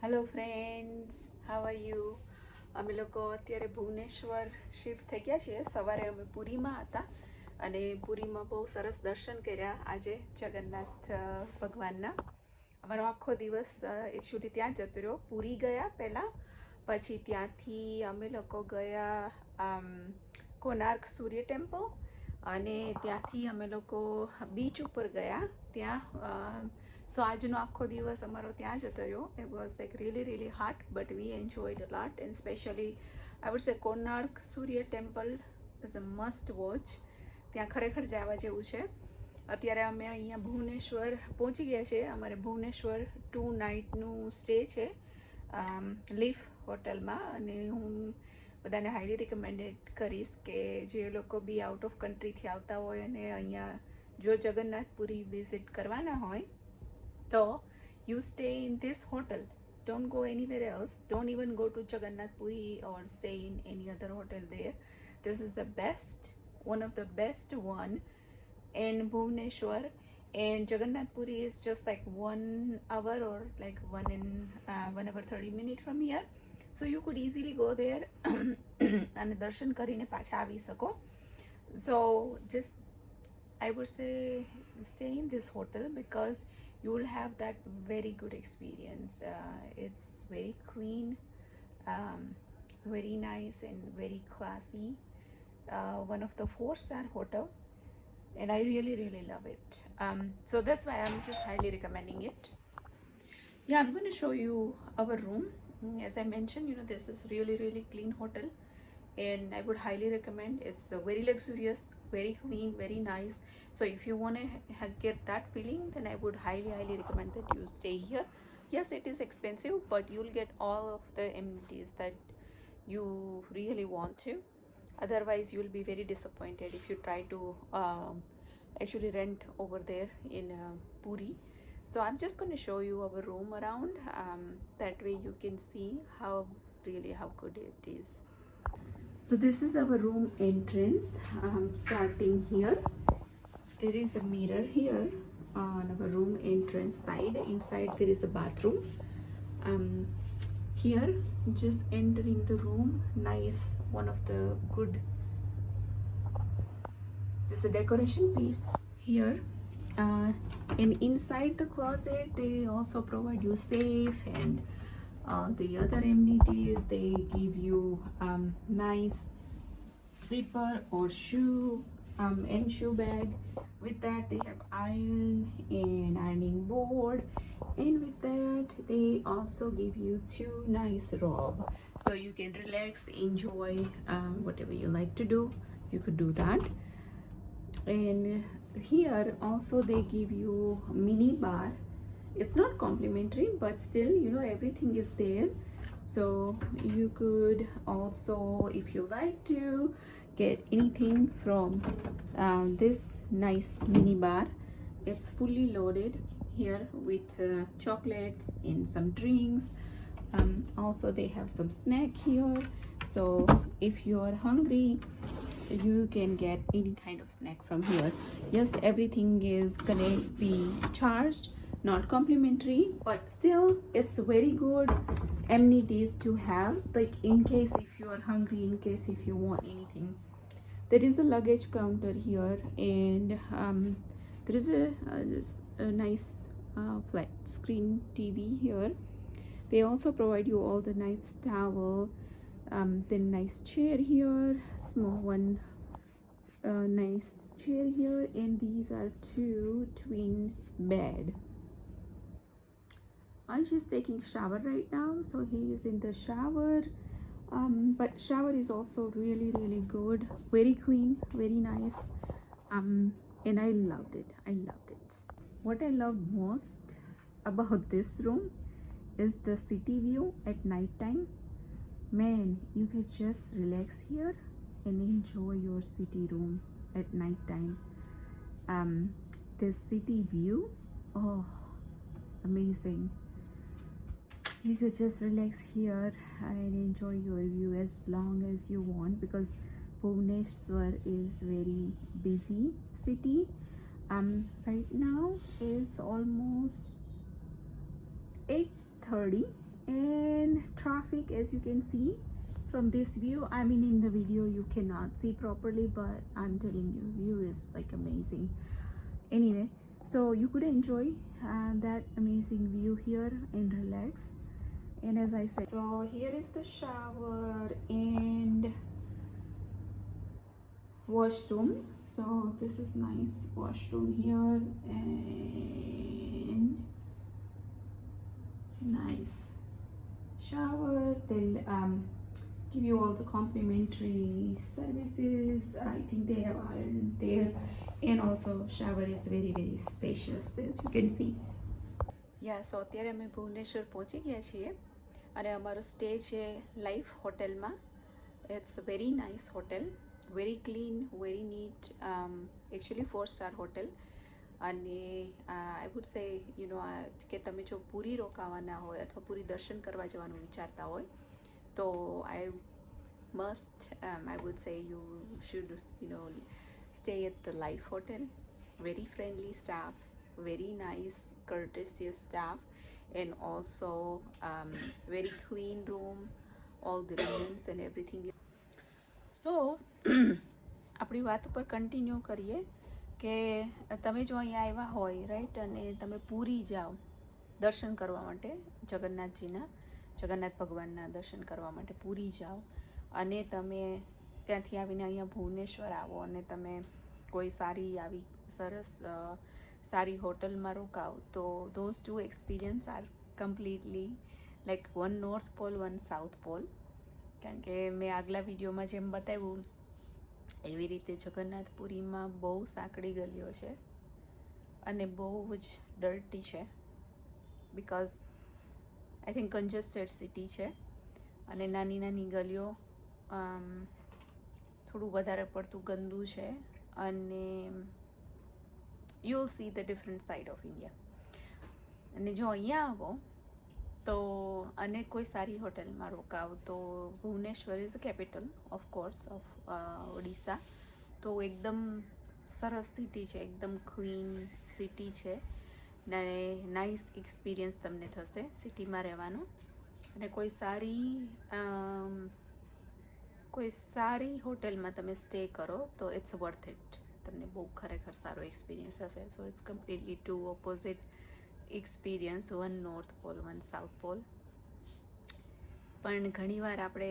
Hello friends, how are you? અમે લોકો અત્યારે ભુવનેશ્વર શિફ્ટ થઈ ગયા છીએ. સવારે અમે પુરીમાં હતા અને પુરીમાં બહુ સરસ દર્શન કર્યા આજે જગન્નાથ ભગવાનના. અમારો આખો દિવસ એકચ્યુઅલી ત્યાં જતો રહ્યો. પુરી ગયા પહેલાં, પછી ત્યાંથી અમે લોકો ગયા કોનાર્ક સૂર્ય ટેમ્પલ અને ત્યાંથી અમે લોકો બીચ ઉપર ગયા. ત્યાં સો આજનો આખો દિવસ અમારો ત્યાં જતો રહ્યો. It was like really hot, but we enjoyed a lot, and especially I would say Konark Surya Temple is a must watch. ત્યાં ખરેખર જવા જેવું છે. અત્યારે અમે અહીંયા ભુવનેશ્વર પહોંચી ગયા છે. અમારે ભુવનેશ્વર 2 નાઇટનું સ્ટે છે લીફ હોટલમાં, અને હું બધાને હાઈલી રિકમેન્ડેડ કરીશ કે જે લોકો બી આઉટ ઓફ કન્ટ્રીથી આવતા હોય અને અહીંયા જો જગન્નાથપુરી વિઝિટ કરવાના હોય તો you stay in this hotel. Don't go anywhere else. Don't even go to Jagannath Puri or stay in any other hotel there. This is the best, one of the best one in Bhubaneswar. And Jagannath Puri is just like 1 hour or like 1 hour 30 minutes from here. So you could easily go there and darshan કરીને પાછા આવી શકો. So just I would say stay in this hotel because you will have that very good experience. It's very clean, very nice and very classy. One of the 4-star hotel, and I really love it. So that's why I'm just highly recommending it. Yeah, I'm going to show you our room. As I mentioned, this is really clean hotel, and I would highly recommend. It's very luxurious, very clean, very nice. So if you want to get that feeling, then I would highly recommend that you stay here. Yes, it is expensive, but you'll get all of the amenities that you really want to. Otherwise you'll be very disappointed if you try to actually rent over there in Puri. So I'm just going to show you our room around. That way you can see how good it is. So this is our room entrance. Starting here, there is a mirror here on our room entrance side. Inside there is a bathroom. Here, just entering the room, nice, one of the good, just a decoration piece here. And inside the closet, they also provide you safe and the other amenities. They give you nice slipper or shoe and shoe bag. With that they have iron and ironing board, and with that they also give you 2 nice robe, so you can relax, enjoy whatever you like to do. You could do that. And here also they give you mini bar. It's not complimentary, but still, everything is there. So you could also, if you like to, get anything from this nice mini bar. It's fully loaded here with chocolates and some drinks. Also they have some snack here, so if you are hungry, you can get any kind of snack from here. Yes, everything is gonna be charged, not complimentary, but still it's very good amenities to have, like in case if you are hungry, in case if you want anything. There is a luggage counter here, and there is a nice flat screen TV here. They also provide you all the nice towel, then nice chair here, small one, nice chair here, and these are 2 twin bed. Ansh is taking shower right now, so he is in the shower. But shower is also really good, very clean, very nice, and I loved it. What I love most about this room is the city view at night time. Man, you can just relax here and enjoy your city room at night time. This city view, oh, amazing. You could just relax here and enjoy your view as long as you want, because Bhubaneswar is very busy city. Right now it's almost 8:30 and traffic, as you can see from this view. I mean, in the video you cannot see properly, but I'm telling you, view is like amazing. Anyway, so you could enjoy that amazing view here and relax. And as I said, so here is the shower and washroom. So this is nice washroom here and nice shower. They'll give you all the complimentary services. I think they have iron there, and also shower is very spacious, as you can see. Yeah, so અત્યારે અમે ભુવનેશ્વર પહોંચી ગયા છીએ અને અમારો stay છે life હોટેલમાં. It's a very nice hotel, very clean, very neat, actually 4-star hotel. અને આઈ વુડ સે કે તમે જો પૂરી રોકાવાના હોય અથવા પૂરી દર્શન કરવા જવાનું વિચારતા હોય તો I would say you should stay at the Life Hotel. Very friendly staff, very nice courteous staff, and also very clean room, all the rooms and everything. So આપણી વાત ઉપર કન્ટિન્યુ કરીએ કે તમે જો અહીંયા આવ્યા હોય રાઈટ, અને તમે પૂરી જાઓ દર્શન કરવા માટે, જગન્નાથ ભગવાનના દર્શન કરવા માટે પૂરી જાઓ, અને તમે ત્યાંથી આવીને અહીંયા ભુવનેશ્વર આવો અને તમે કોઈ સારી હોટલમાં રોકાઓ, તો those two experience are completely like one north pole, one south pole. કારણ કે મેં આગલા વિડીયોમાં જેમ બતાવ્યું એવી રીતે જગન્નાથપુરીમાં બહુ સાંકડી ગલીઓ છે અને બહુ જ ડર્ટી છે, because I think congested city છે અને નાની ગલીઓ, થોડું વધારે પડતું ગંદુ છે, અને you will see the different side of India. અને જો અહીંયા આવો તો અને કોઈ સારી હોટલમાં રોકાવ તો Bhubaneswar is a capital of course of Odisha. તો એકદમ સરસ સિટી છે, એકદમ ક્લીન સિટી છે, ને નાઇસ એક્સપિરિયન્સ તમને થશે સિટીમાં રહેવાનું. અને કોઈ સારી હોટલમાં તમે સ્ટે કરો તો ઇટ્સ વર્થ ઇટ, તમને બહુ ખરેખર સારો એક્સપિરિયન્સ થશે. So it's completely to opposite experience, one north pole, one south pole. પણ ઘણીવાર આપણે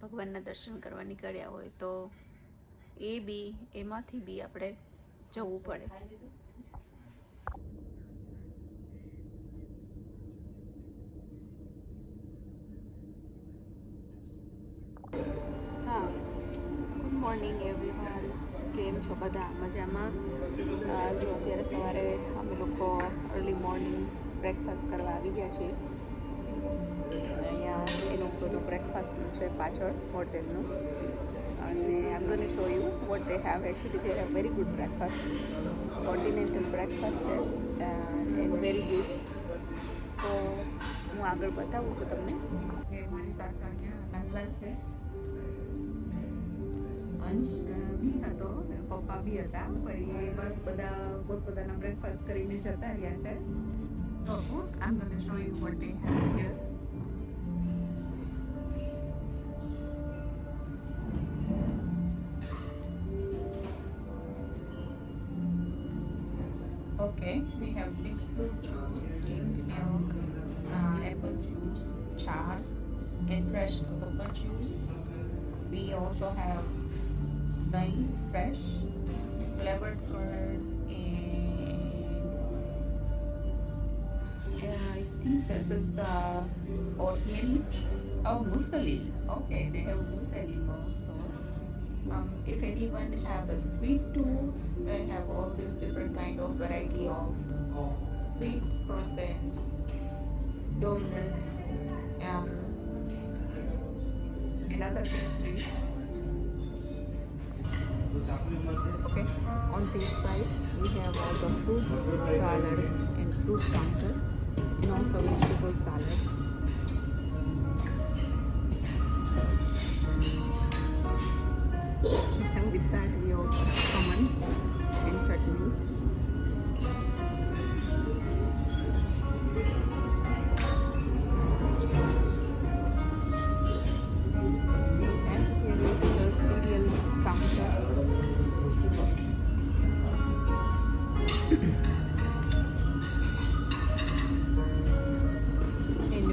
ભગવાનના દર્શન કરવા નીકળ્યા હોય તો એમાંથી બી આપણે જવું પડે. હા, ગુડ મોર્નિંગ એવરીવન. કેમ છો બધા? મજામાં? જો અત્યારે સવારે અમે લોકો અર્લી મોર્નિંગ બ્રેકફાસ્ટ કરવા આવી ગયા છીએ. અહીંયા એનું બધું બ્રેકફાસ્ટનું છે પાછળ હોટેલનું, અને I am going to show you what they have. Actually they have very good breakfast, continental breakfast છે એન્ડ વેરી ગુડ. તો હું આગળ બતાવું છું તમને. મારી સાથે અહીંયા નાનલાલ છે, અંશ બી હતો, પપ્પા બી હતા, પણ એ બસ બધા પોતપોતાના બ્રેકફાસ્ટ કરીને જતા રહ્યા છે. So I am going to show you what they have here. Okay, we have mixed fruit juice, skimmed milk, apple juice, chas, and fresh coconut juice. We also have dahi, fresh, flavored curd, and I think this is oatmeal. Oh, muesli. Okay, they have muesli also. If anyone have a sweet tooth, they have all this different kind of variety of sweets, croissants, donuts, and other pastries. Okay, on this side we have all the fruit salad and fruit counter, and also vegetable salad. And with that we also have common and chutney.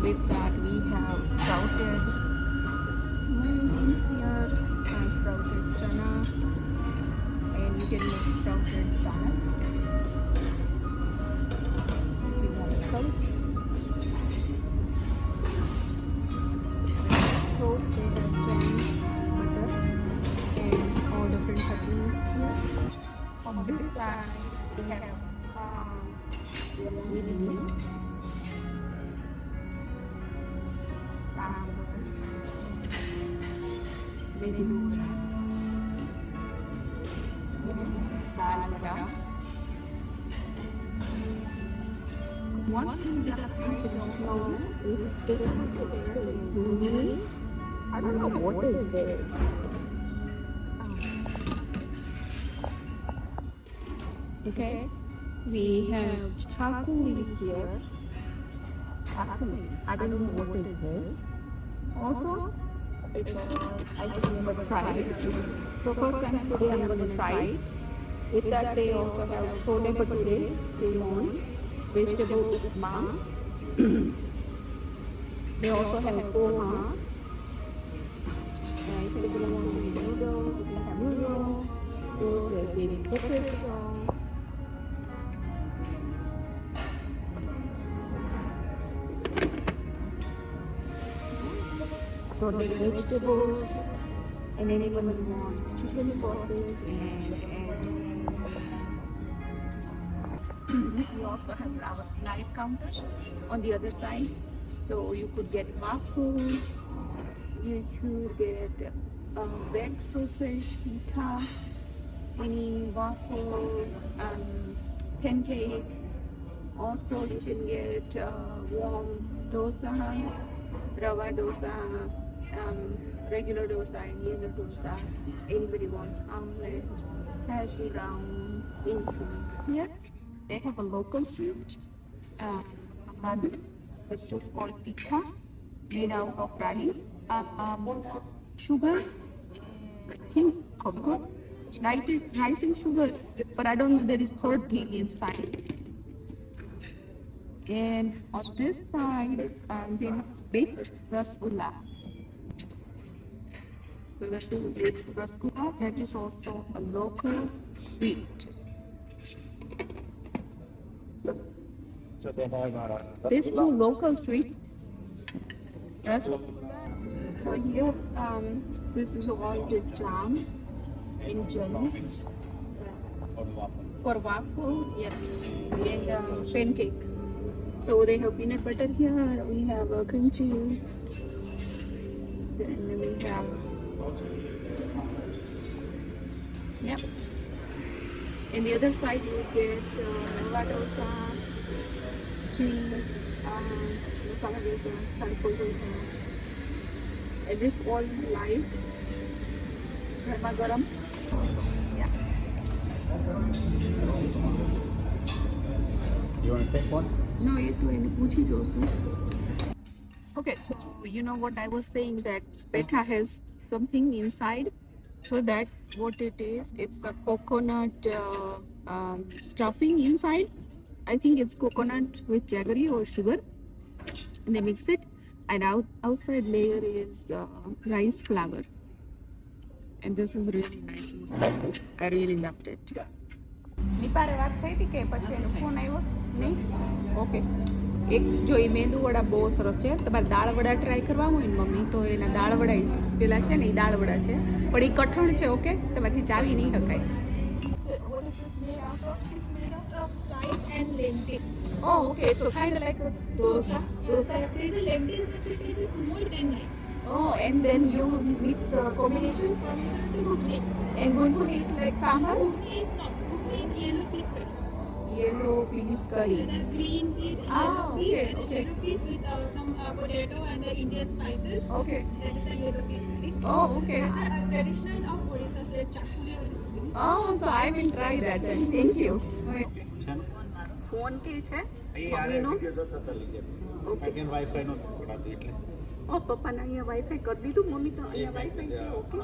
with that we have sprouted mung beans here and sprouted chana, and you can make sprouted salad if you want to toast. Toast, they have jam, butter, and all different chutneys here. On this side, we have one thing that I don't know is this is actually I don't know what is this. Okay, we have chakuli here. Chakuli. I don't know what is this. Also, because I have never tried it. So first time today I'm going to try it. With that they also have chole bhature, they want vegetable upma. They also have poha. And if you want to eat noodle, they have noodle. Those are baby potato. Roasted vegetables, and anyone who wants chicken sausage and we also have our live counters on the other side, so you could get waffle, you could get baked sausage, pita, any waffle, pancake. Also you can get warm dosa, rava dosa, regular dosa, any other dosa. Anybody wants omelette, hash brown, anything. Here they have a local sweet, this is called pita, made out of rice, sugar, I think cocoa, rice and sugar, but I don't know there is third thing inside. And on this side, they have baked rasgulla. So this is baked rasgulla, that is also a local sweet. So they have This is a local sweet. Rasgulla. So here, this is all the jams in jelly for waffle, yes, and pancake. So they have peanut butter here, we have cream cheese, then we have, yep. And the other side you get rava dosa, cheese, masala dosa, charcoal dosa. And this all live, garma garam. Yeah. You want to take one? No, ये तो इन्हें पूछी जो सो. Okay, so you know what I was saying, that petha has something inside. So that what it is, it's a coconut stuffing inside. I think it's coconut with jaggery or sugar. And they mix it, and outside layer is rice flour. And this is really nice mousse. I really loved it. નિપારે વાત થઈ હતી કે પછી એનો phone આવ્યો નહીં? Okay, એક જો એ મેંદુ વડા બહુ સરસ છે. તમારે દાળ વડા ટ્રાય કરવા હોય ને મમ્મી, તો એના દાળ વડા પેલા છે ને એ દાળ વડા છે, પણ એ કઠણ છે. ઓકે, તમારાથી ચાવી નહીં શકાય. Oh, okay, so kind of like a dosa. There's a lentil, but it is more than rice. Oh, and then you mix the combination. And gunpuri is like sambar. Gunpuri is not. Gunpuri is yellow peas curry. Yellow peas curry. The green peas, okay, the okay. yellow peas with some potato and the Indian spices. Okay. That is the yellow peas curry. Oh, okay. It's a traditional of Odisha, the chakuli or gunpuri. Oh, so I will try that then. Thank you. Phone કે છે મમ્મીનો? Okay. Wifi નો પડાતો એટલે ઓ પપ્પાને અહીંયા wifi કરી દીધું, mummy તો અહીંયા વાઈફાઈ છે. ઓકે,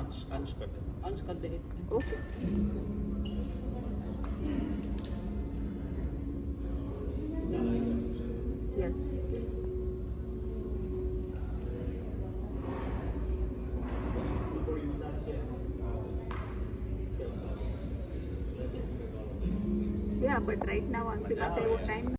અંશ કરી દે. ઓકે. યસ. હતા બટ રાઈટ નાવ આપણી પાસે એવો ટાઈમ